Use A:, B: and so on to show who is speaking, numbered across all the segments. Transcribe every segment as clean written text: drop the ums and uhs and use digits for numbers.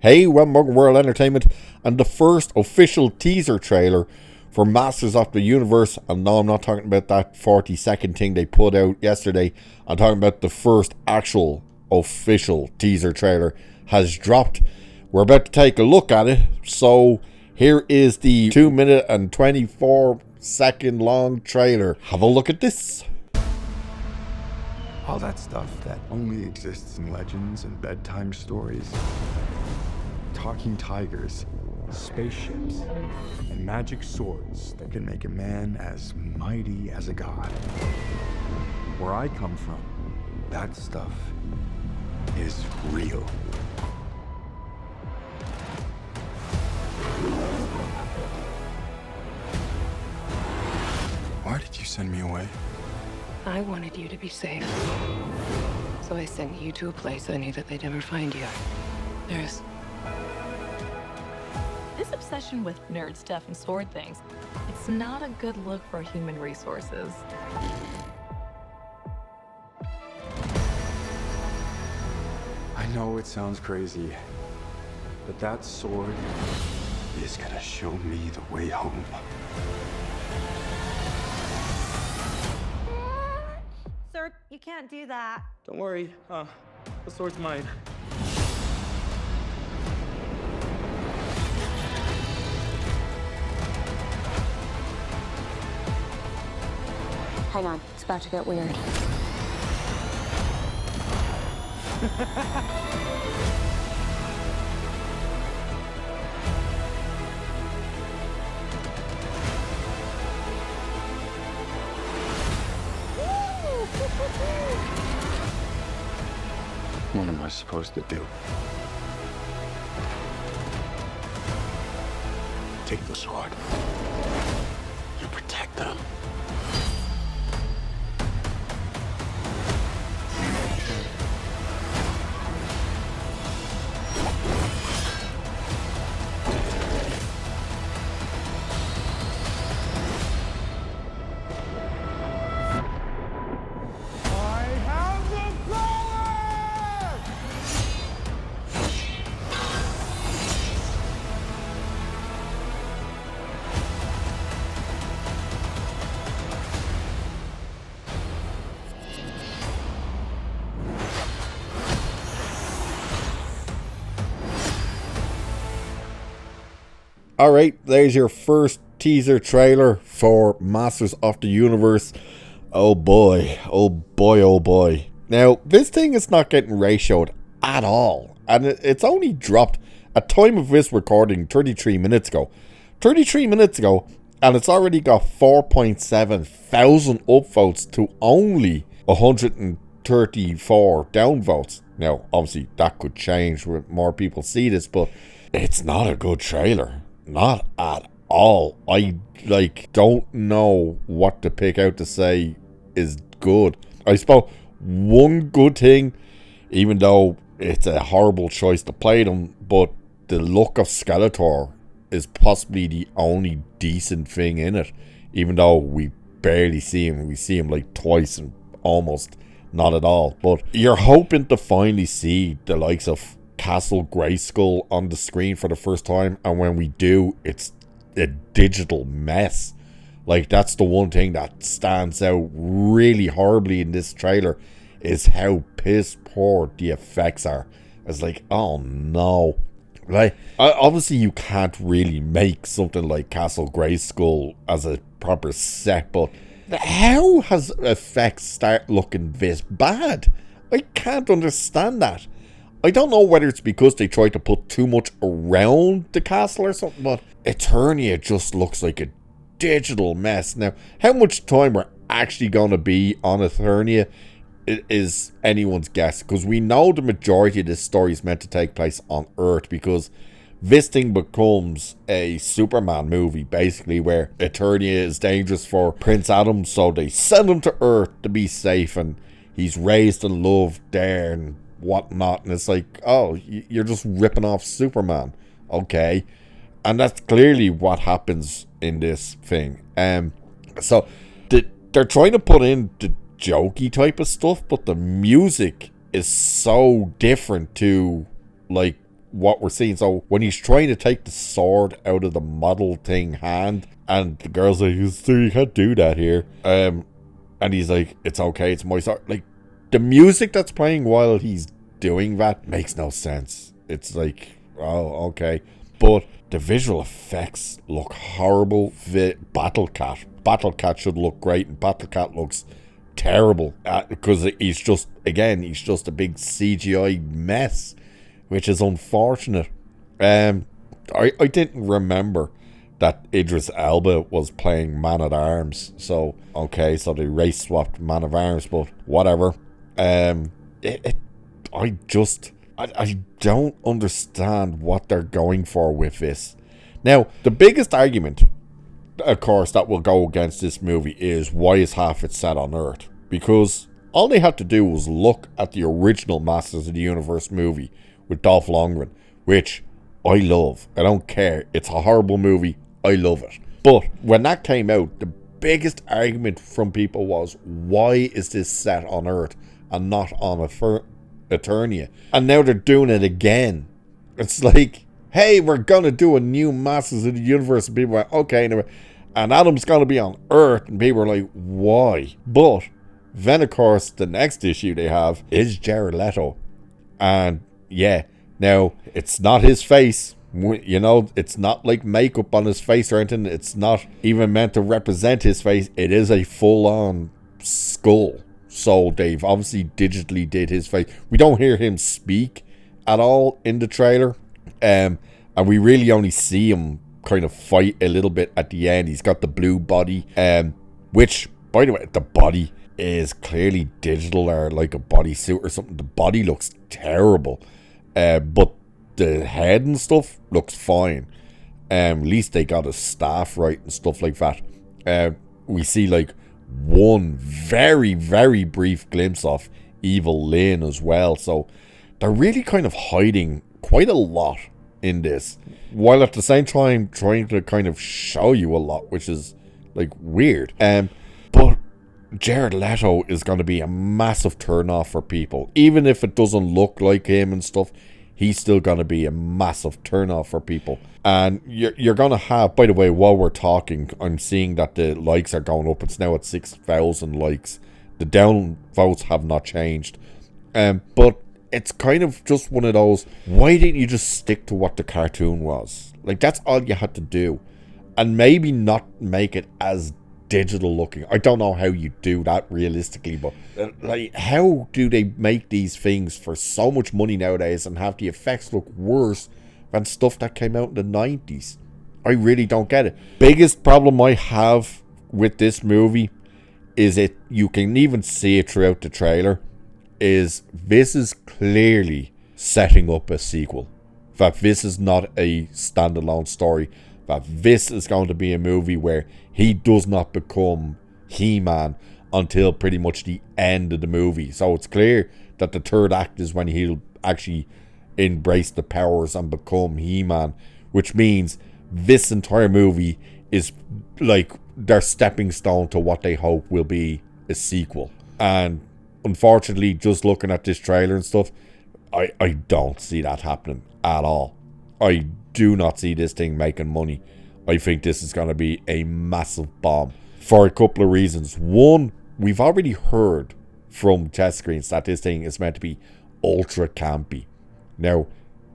A: Hey, welcome to World Entertainment and the first official teaser trailer for Masters of the Universe. And no, I'm not talking about that 40-second thing they put out yesterday. I'm talking about the first actual official teaser trailer has dropped. We're about to take a look at it. So here is the 2-minute and 24-second long trailer. Have a look at this.
B: All that stuff that only exists in legends and bedtime stories. Talking tigers, spaceships, and magic swords that can make a man as mighty as a god. Where I come from, that stuff is real. Why did you send me away?
C: I wanted you to be safe. So I sent you to a place I knew that they'd never find you. There's...
D: This obsession with nerd stuff and sword things, it's not a good look for human resources.
B: I know it sounds crazy, but that sword is gonna show me the way home.
E: Sir, you can't do that.
F: Don't worry, the sword's mine.
E: Hang on, it's about to get weird.
B: What am I supposed to do? Take the sword. You protect them.
A: Alright, there's your first teaser trailer for Masters of the Universe. Oh boy, oh boy, oh boy. Now, this thing is not getting ratioed at all. And it's only dropped at time of this recording 33 minutes ago. 33 minutes ago, and it's already got 4.7 thousand upvotes to only 134 downvotes. Now, obviously, that could change with more people see this, but it's not a good trailer. Not at all. I don't know what to pick out to say is good. I suppose one good thing, even though it's a horrible choice to play them, but the look of Skeletor is possibly the only decent thing in it. Even though we barely see him. We see him like twice and almost not at all. But you're hoping to finally see the likes of Castle Grayskull on the screen for the first time, and when we do, it's a digital mess. Like, that's the one thing that stands out really horribly in this trailer, is how piss poor the effects are. It's like, oh no. Like, obviously you can't really make something like Castle Grayskull as a proper set, but how has effects start looking this bad? I can't understand that. I don't know whether it's because they tried to put too much around the castle or something, but Eternia just looks like a digital mess. Now, how much time we're actually going to be on Eternia is anyone's guess, because we know the majority of this story is meant to take place on Earth, because this thing becomes a Superman movie, basically, where Eternia is dangerous for Prince Adam, so they send him to Earth to be safe, and he's raised and loved there, and whatnot, and it's like, oh, you're just ripping off Superman, okay? And that's clearly what happens in this thing. So they're trying to put in the jokey type of stuff, but the music is so different to like what we're seeing. So when he's trying to take the sword out of the model thing hand, and the girl's like, "Sir, you can't do that here," and he's like, "It's okay, it's my sword." Like, the music that's playing while he's doing that makes no sense. It's like, oh, okay. But the visual effects look horrible. The Battle Cat should look great, and Battle Cat looks terrible because he's just a big CGI mess, which is unfortunate. I didn't remember that Idris Elba was playing Man at Arms. So okay, so they race swapped Man at Arms, but whatever. I don't understand what they're going for with this. Now, the biggest argument, of course, that will go against this movie is why is half it set on Earth? Because all they had to do was look at the original Masters of the Universe movie with Dolph Lundgren, which I love. I don't care. It's a horrible movie. I love it. But when that came out, the biggest argument from people was, why is this set on Earth and not on Eternia? And now they're doing it again. It's like, hey, we're going to do a new Masters of the Universe. And people are like, okay. And Adam's going to be on Earth. And people are like, why? But then, of course, the next issue they have is Jared Leto. And yeah, now, it's not his face. You know, it's not like makeup on his face or anything. It's not even meant to represent his face. It is a full-on skull. So they've obviously digitally did his face. We don't hear him speak at all in the trailer. And we really only see him kind of fight a little bit at the end. He's got the blue body. Which, by the way, the body is clearly digital or like a bodysuit or something. The body looks terrible. But the head and stuff looks fine. At least they got his staff right and stuff like that. We see like one very, very brief glimpse of Evil Lynn as well. So they're really kind of hiding quite a lot in this, while at the same time trying to kind of show you a lot, which is like weird. But Jared Leto is going to be a massive turn off for people. Even if it doesn't look like him and stuff, he's still going to be a massive turn off for people. And you're going to have, by the way, while we're talking, I'm seeing that the likes are going up. It's now at 6,000 likes. The down votes have not changed. But it's kind of just one of those, why didn't you just stick to what the cartoon was? Like, that's all you had to do. And maybe not make it as digital looking. I don't know how you do that realistically, but like, how do they make these things for so much money nowadays and have the effects look worse than stuff that came out in the 90s? I really don't get it. Biggest problem I have with this movie is you can even see it throughout the trailer, is this is clearly setting up a sequel. That this is not a standalone story. That this is going to be a movie where he does not become He Man until pretty much the end of the movie. So it's clear that the third act is when he'll actually embrace the powers and become He Man, which means this entire movie is like their stepping stone to what they hope will be a sequel. And unfortunately, just looking at this trailer and stuff, I don't see that happening at all. I do not see this thing making money. I think this is going to be a massive bomb for a couple of reasons. One, we've already heard from test screens that this thing is meant to be ultra campy. Now,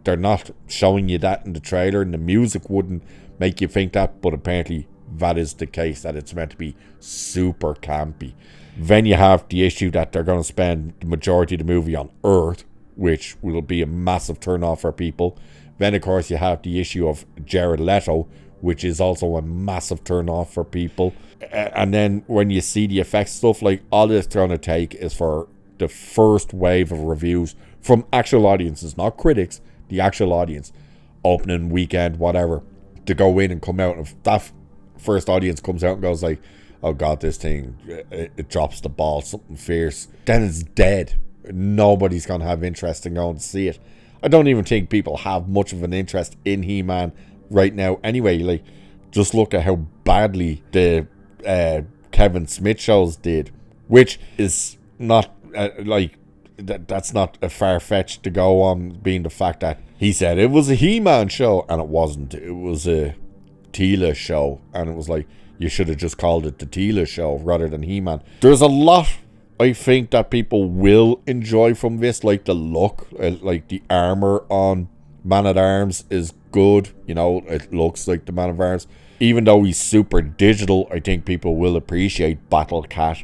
A: they're not showing you that in the trailer, and the music wouldn't make you think that, but apparently that is the case, that it's meant to be super campy. Then you have the issue that they're going to spend the majority of the movie on Earth, which will be a massive turn off for people. Then, of course, you have the issue of Jared Leto, which is also a massive turn off for people. And then when you see the effects stuff, like, all it's going to take is for the first wave of reviews from actual audiences, not critics, the actual audience, opening weekend, whatever, to go in and come out. And if that first audience comes out and goes like, oh God, this thing, it drops the ball, something fierce, then it's dead. Nobody's going to have interest in going to see it. I don't even think people have much of an interest in He-Man right now anyway. Like, just look at how badly the Kevin Smith shows did, which is not like that's not a far-fetched to go on, being the fact that He said it was a He Man show, and it wasn't. It was a Teela show, and it was like, you should have just called it the Teela show rather than He Man. There's a lot I think that people will enjoy from this, like the look, like the armor on Man-at-Arms is good. You know, it looks like the Man-at-Arms. Even though he's super digital, I think people will appreciate Battle Cat.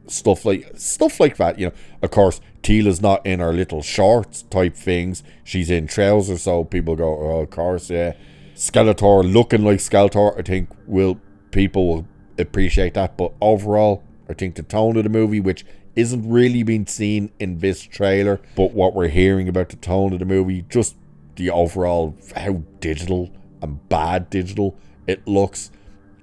A: Stuff like that, you know. Of course, Teela's not in her little shorts type things. She's in trousers, so people go, oh, of course, yeah. Skeletor looking like Skeletor, I think people will appreciate that. But overall, I think the tone of the movie, which isn't really being seen in this trailer, but what we're hearing about the tone of the movie, just the overall, how digital and bad digital it looks,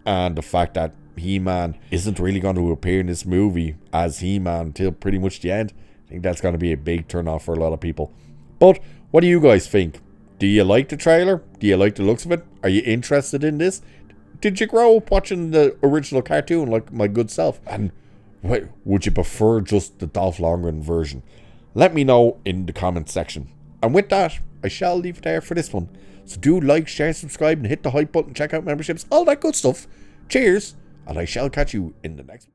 A: and the fact that He-Man isn't really going to appear in this movie as He-Man until pretty much the end. I think that's going to be a big turn off for a lot of people. But what do you guys think? Do you like the trailer? Do you like the looks of it? Are you interested in this? Did you grow up watching the original cartoon like my good self? And would you prefer just the Dolph Lundgren version? Let me know in the comments section. And with that, I shall leave it there for this one. So do like, share, subscribe, and hit the hype button, check out memberships, all that good stuff. Cheers, and I shall catch you in the next one.